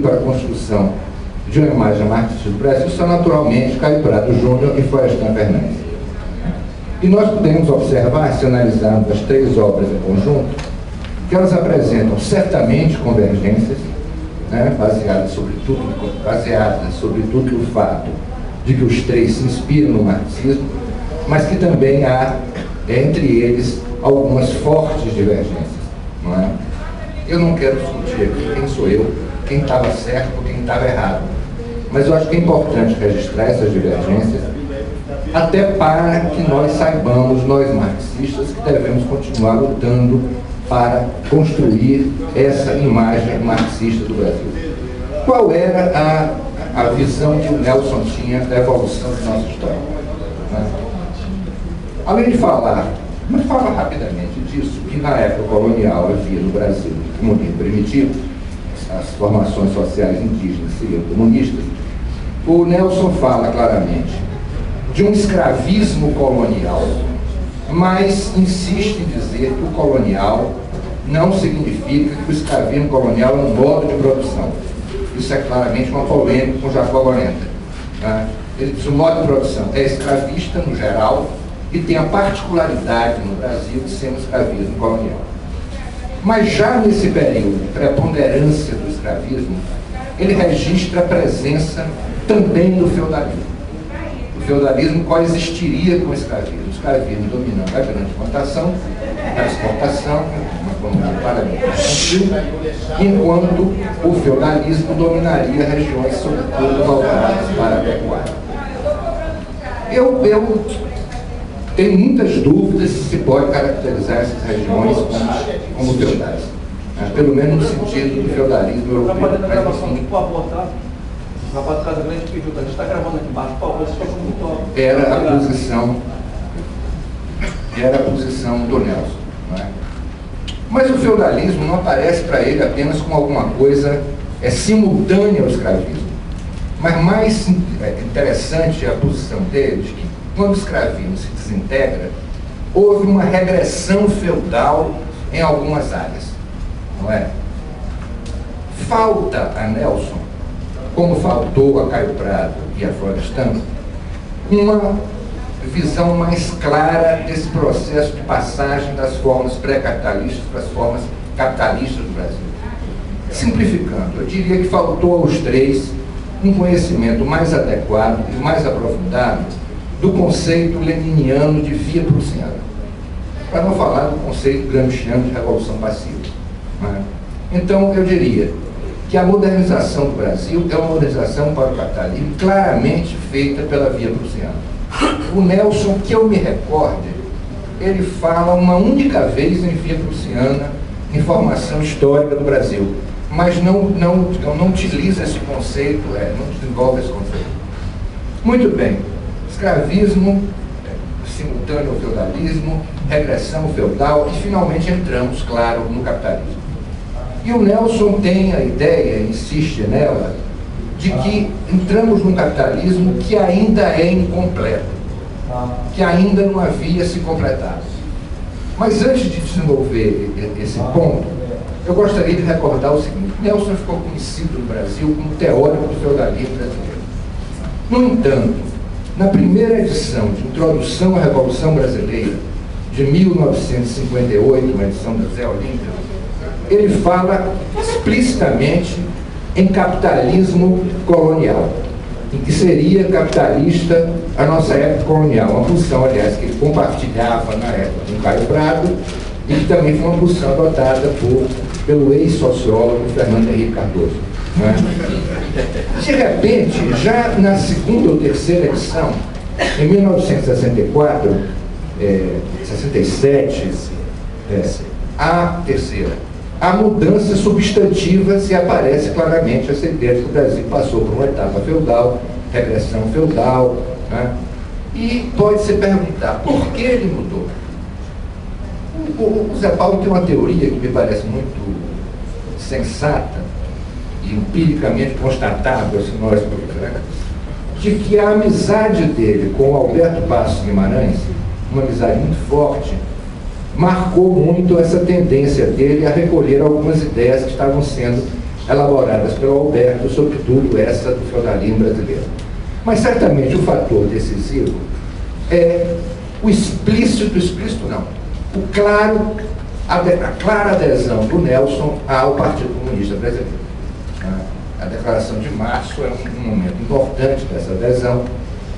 para a construção de uma imagem marxista do Brasil são naturalmente Caio Prado Júnior e Florestan Fernandes. E nós podemos observar, se analisarmos as três obras em conjunto, que elas apresentam certamente convergências, né, baseadas sobretudo no fato de que os três se inspiram no marxismo, mas que também há entre eles algumas fortes divergências, não é? Eu não quero discutir aqui quem sou eu, quem estava certo ou quem estava errado, mas eu acho que é importante registrar essas divergências, até para que nós saibamos, nós marxistas, que devemos continuar lutando para construir essa imagem marxista do Brasil. Qual era a visão que o Nelson tinha da evolução da nossa história? Né? Além de falar, mas fala rapidamente disso, que na época colonial havia no Brasil o comunismo primitivo, as formações sociais indígenas seriam comunistas, o Nelson fala claramente de um escravismo colonial, mas insiste em dizer que o colonial não significa que o escravismo colonial é um modo de produção. Isso é claramente uma polêmica com Jacó Lorenta. Né? Ele diz que o modo de produção é escravista no geral e tem a particularidade no Brasil de ser um escravismo colonial. Mas já nesse período de preponderância do escravismo, ele registra a presença também do feudalismo. O feudalismo coexistiria com o escravismo dominando a grande plantação, a exportação, uma economia claramente mercantil, enquanto o feudalismo dominaria regiões, sobretudo, voltadas para a pecuária. Eu tenho muitas dúvidas se pode caracterizar essas regiões como feudais, né? Pelo menos no sentido do feudalismo europeu. Mas, enfim, o rapaz do Casa Grande pediu, a gente está gravando aqui embaixo, por favor, vocês estão muito óbvio. Era a posição do Nelson. Não é? Mas o feudalismo não aparece para ele apenas como alguma coisa simultânea ao escravismo. Mas mais interessante é a posição dele de que, quando o escravismo se desintegra, houve uma regressão feudal em algumas áreas. Não é? Falta a Nelson, como faltou a Caio Prado e a Florestan, uma visão mais clara desse processo de passagem das formas pré-capitalistas para as formas capitalistas do Brasil. Simplificando, eu diria que faltou aos três um conhecimento mais adequado e mais aprofundado do conceito leniniano de via prussiana, para não falar do conceito gramsciano de revolução passiva. Né? Então, eu diria que a modernização do Brasil é uma modernização para o capitalismo claramente feita pela via prussiana. O Nelson, que eu me recorde, ele fala uma única vez em via prussiana, em formação histórica do Brasil, mas não utiliza esse conceito, não desenvolve esse conceito. Muito bem, escravismo, simultâneo ao feudalismo, regressão feudal e finalmente entramos, claro, no capitalismo. E o Nelson tem a ideia, insiste nela, de que entramos num capitalismo que ainda é incompleto, que ainda não havia se completado. Mas antes de desenvolver esse ponto, eu gostaria de recordar o seguinte: Nelson ficou conhecido no Brasil como teórico do feudalismo brasileiro. No entanto, na primeira edição de Introdução à Revolução Brasileira, de 1958, uma edição da Zé Olímpia, ele fala explicitamente em capitalismo colonial, em que seria capitalista a nossa época colonial, uma posição, aliás, que ele compartilhava na época com Caio Prado e que também foi uma posição adotada pelo ex-sociólogo Fernando Henrique Cardoso. Né? De repente, já na segunda ou terceira edição, em 1964, 67, a terceira, há mudanças substantivas e aparece claramente essa ideia de que o Brasil passou por uma etapa feudal, regressão feudal, né? E pode-se perguntar, por que ele mudou? O Zé Paulo tem uma teoria que me parece muito sensata e empiricamente constatável, se nós procurarmos, de que a amizade dele com o Alberto Passos Guimarães, uma amizade muito forte, marcou muito essa tendência dele a recolher algumas ideias que estavam sendo elaboradas pelo Alberto, sobretudo essa do feudalismo brasileiro. Mas certamente o fator decisivo é o explícito não, a clara adesão do Nelson ao Partido Comunista Brasileiro. A declaração de março é um momento importante dessa adesão,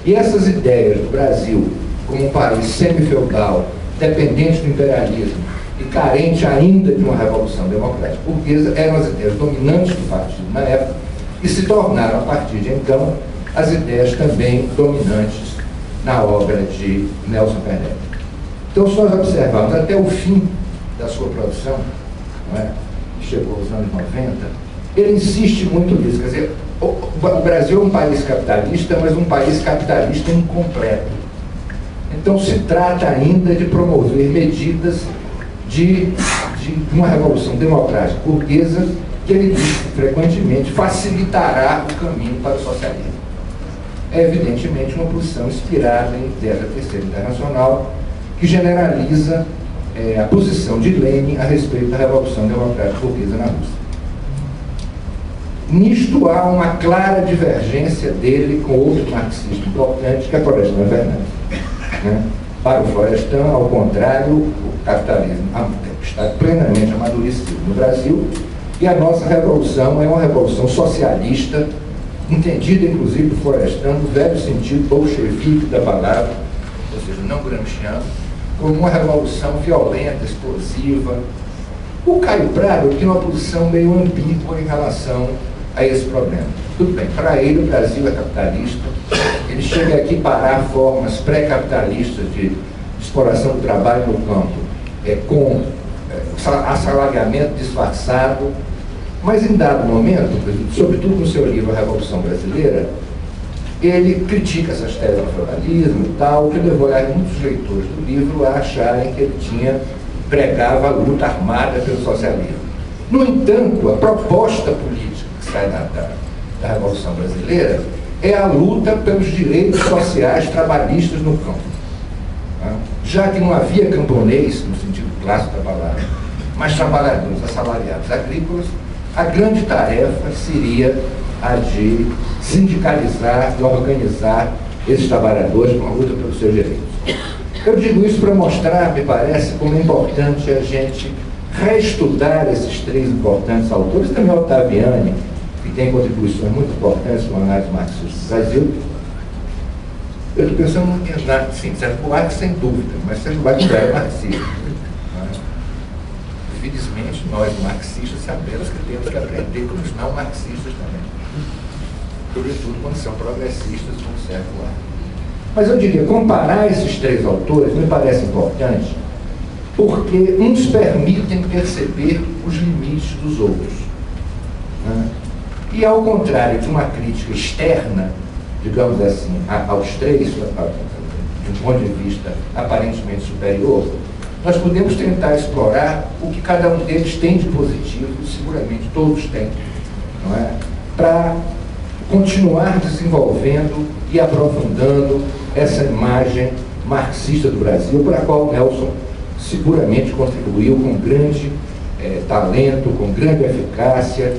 e essas ideias do Brasil como um país semi-feudal, dependente do imperialismo e carente ainda de uma revolução democrática burguesa, eram as ideias dominantes do partido na época e se tornaram, a partir de então, as ideias também dominantes na obra de Nelson Werneck. Então, se nós observarmos até o fim da sua produção, não é, que chegou aos anos 90, ele insiste muito nisso. Quer dizer, o Brasil é um país capitalista, mas um país capitalista incompleto. Então, se trata ainda de promover medidas de uma revolução democrática burguesa que ele diz frequentemente facilitará o caminho para o socialismo. É evidentemente uma posição inspirada em ideias da Terceira Internacional, que generaliza a posição de Lenin a respeito da Revolução Democrática Burguesa na Rússia. Nisto há uma clara divergência dele com outro marxista importante, que é Florestan Werneck. Para o Florestan, ao contrário, o capitalismo está plenamente amadurecido no Brasil, e a nossa revolução é uma revolução socialista, entendida inclusive por Florestan no velho sentido bolchevique da palavra, ou seja, não gramsciano, como uma revolução violenta, explosiva. O Caio Prado tem uma posição meio ambígua em relação a esse problema. Tudo bem, para ele o Brasil é capitalista, ele chega a equiparar formas pré-capitalistas de exploração do trabalho no campo com assalariamento disfarçado, mas em dado momento, sobretudo no seu livro A Revolução Brasileira, ele critica essas teses do feudalismo e tal, que levou muitos leitores do livro a acharem que ele pregava a luta armada pelo socialismo. No entanto, a proposta política que sai da Revolução Brasileira é a luta pelos direitos sociais trabalhistas no campo. Já que não havia camponês, no sentido clássico da palavra, mas trabalhadores assalariados agrícolas, a grande tarefa seria a de sindicalizar e organizar esses trabalhadores com a luta pelos seus direitos. Eu digo isso para mostrar, me parece, como é importante a gente reestudar esses três importantes autores, também Ottaviani, que tem contribuições muito importantes com a análise marxista do Brasil. Eu estou pensando em sim, Sérgio Buarque, sem dúvida, mas Sérgio Buarque já é marxista. Infelizmente, nós marxistas sabemos que temos que aprender com os não marxistas também. Sobretudo quando são progressistas, como Sérgio Buarque. Mas eu diria, comparar esses três autores me parece importante, porque uns permitem perceber os limites dos outros. E ao contrário de uma crítica externa, digamos assim, aos três, de um ponto de vista aparentemente superior, nós podemos tentar explorar o que cada um deles tem de positivo, seguramente todos têm, não é? Para continuar desenvolvendo e aprofundando essa imagem marxista do Brasil, para a qual Nelson seguramente contribuiu com grande talento, com grande eficácia,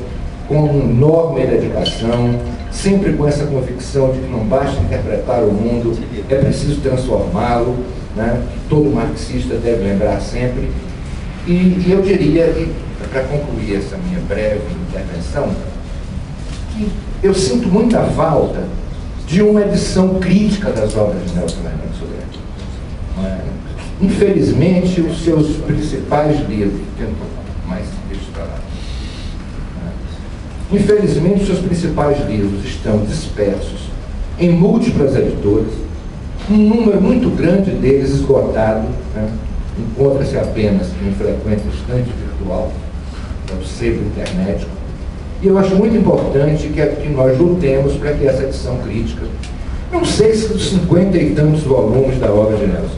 com enorme dedicação, sempre com essa convicção de que não basta interpretar o mundo, é preciso transformá-lo, né? Que todo marxista deve lembrar sempre. E eu diria, para concluir essa minha breve intervenção, que eu sinto muita falta de uma edição crítica das obras de Nelson Werneck Sobral. Infelizmente, os seus principais livros, infelizmente, os seus principais livros estão dispersos em múltiplas editoras, um número muito grande deles esgotado, né? Encontra-se apenas em um frequente estante virtual, do sebo internético. E eu acho muito importante que nós lutemos para que essa edição crítica, não sei se dos 50 e tantos volumes da obra de Nelson,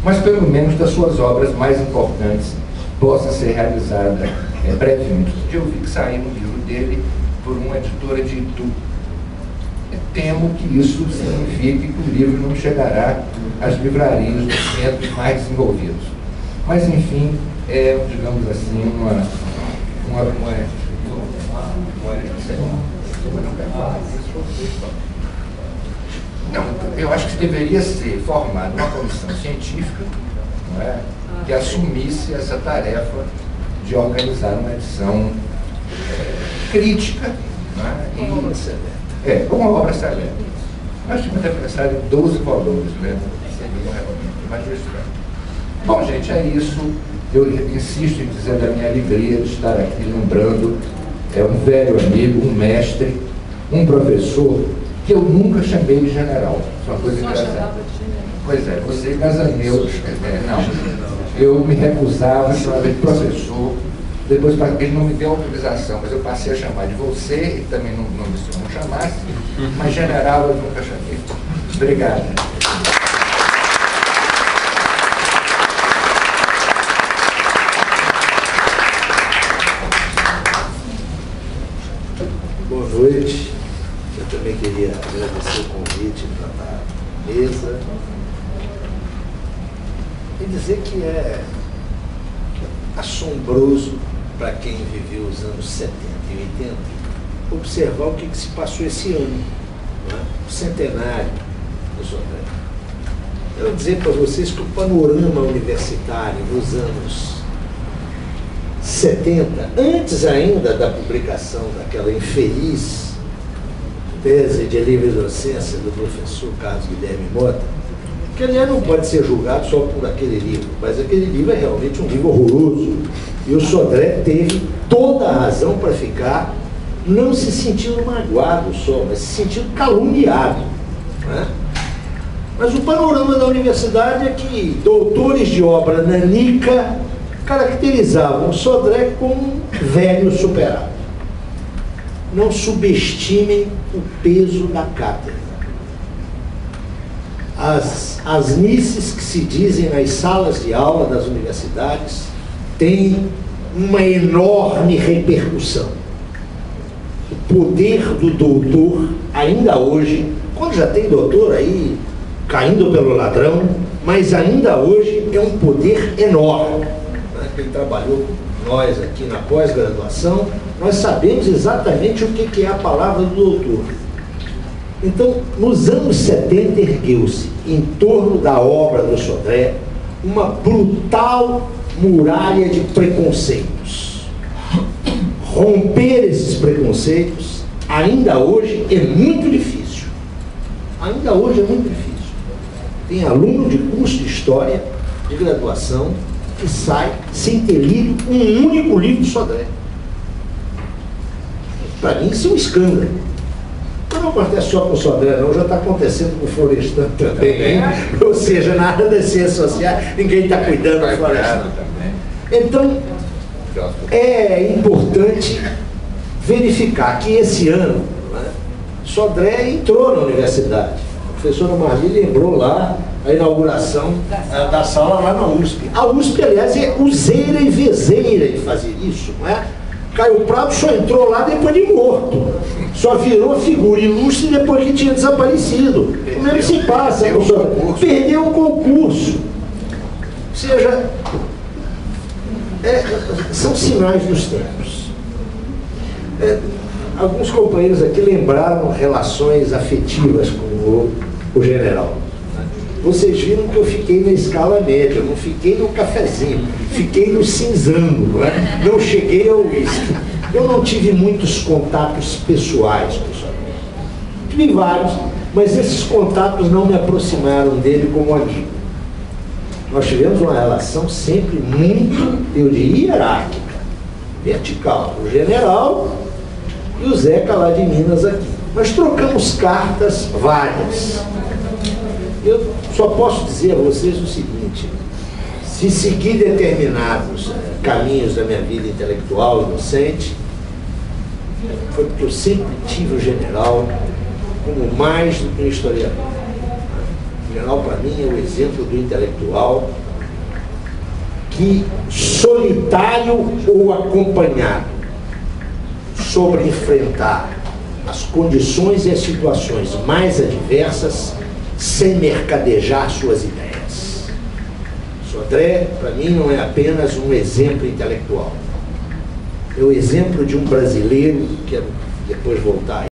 mas pelo menos das suas obras mais importantes, possa ser realizada brevemente. Eu vi que saiu um livro dele por uma editora de Itu. Temo que isso signifique que o livro não chegará às livrarias dos centros mais desenvolvidos. Mas, enfim, é, digamos assim, Não, eu acho que deveria ser formada uma comissão científica, não é, que assumisse essa tarefa de organizar uma edição crítica, não é, uma obra seleta. Uma obra seleta. Nós tínhamos até pensado em 12 volumes, né? Seria realmente magistral. Bom, gente, é isso. Eu insisto em dizer da minha alegria de estar aqui lembrando um velho amigo, um mestre, um professor que eu nunca chamei de general. Isso é uma coisa engraçada. Pois é, você Gazaneu, não. Eu me recusava a chamar de professor. Depois ele não me deu autorização, mas eu passei a chamar de você, e também não chamasse, mas general eu nunca chamei. Obrigado. Boa noite. Eu também queria agradecer o convite para a mesa e dizer que é assombroso para quem viveu os anos 70 e 80 observar o que se passou esse ano, não é? O centenário do Sodré. Quero dizer para vocês que o panorama universitário nos anos 70, antes ainda da publicação daquela infeliz tese de livre docência do professor Carlos Guilherme Mota, que aliás não pode ser julgado só por aquele livro, mas aquele livro é realmente um livro horroroso. E o Sodré teve toda a razão para ficar, não se sentindo magoado só, mas se sentindo caluniado, não é? Mas o panorama da universidade é que doutores de obra nanica caracterizavam o Sodré como um velho superado. Não subestimem o peso da cátedra. As misses que se dizem nas salas de aula das universidades têm uma enorme repercussão. O poder do doutor, ainda hoje, quando já tem doutor aí caindo pelo ladrão, mas ainda hoje é um poder enorme. Quem trabalhou com nós aqui na pós-graduação, nós sabemos exatamente o que é a palavra do doutor. Então, nos anos 70, ergueu-se, em torno da obra do Sodré, uma brutal muralha de preconceitos. Romper esses preconceitos, ainda hoje, é muito difícil. Ainda hoje é muito difícil. Tem aluno de curso de História, de graduação, que sai sem ter lido um único livro de Sodré. Para mim, isso é um escândalo. Mas não acontece só com o Sodré, não, já está acontecendo com o Florestan também. Ou seja, na área das ciências sociais, ninguém está cuidando do Florestan. Então, é importante verificar que esse ano, né, Sodré entrou na universidade. A professora Marli lembrou lá a inauguração da sala lá na USP. A USP, aliás, é useira e vezeira de fazer isso, não é? Caio Prado só entrou lá depois de morto. Só virou figura ilustre depois que tinha desaparecido. O mesmo se passa. Perdeu o concurso. Ou seja, são sinais dos tempos. Alguns companheiros aqui lembraram relações afetivas com o general. Vocês viram que eu fiquei na escala média, eu não fiquei no cafezinho, fiquei no cinzano, não é? Não cheguei ao uísque. Eu não tive muitos contatos pessoais com o senhor. Tive vários, mas esses contatos não me aproximaram dele como amigo. Nós tivemos uma relação sempre muito, eu diria, hierárquica, vertical. O general e o Zeca lá de Minas aqui. Mas trocamos cartas várias. Eu só posso dizer a vocês o seguinte: se seguir determinados caminhos da minha vida intelectual e docente, foi porque eu sempre tive o general como mais do que um historiador. O general, para mim, é o exemplo do intelectual que, solitário ou acompanhado, sobre enfrentar as condições e as situações mais adversas, sem mercadejar suas ideias. Sodré, para mim, não é apenas um exemplo intelectual. é o exemplo de um brasileiro, quero depois voltar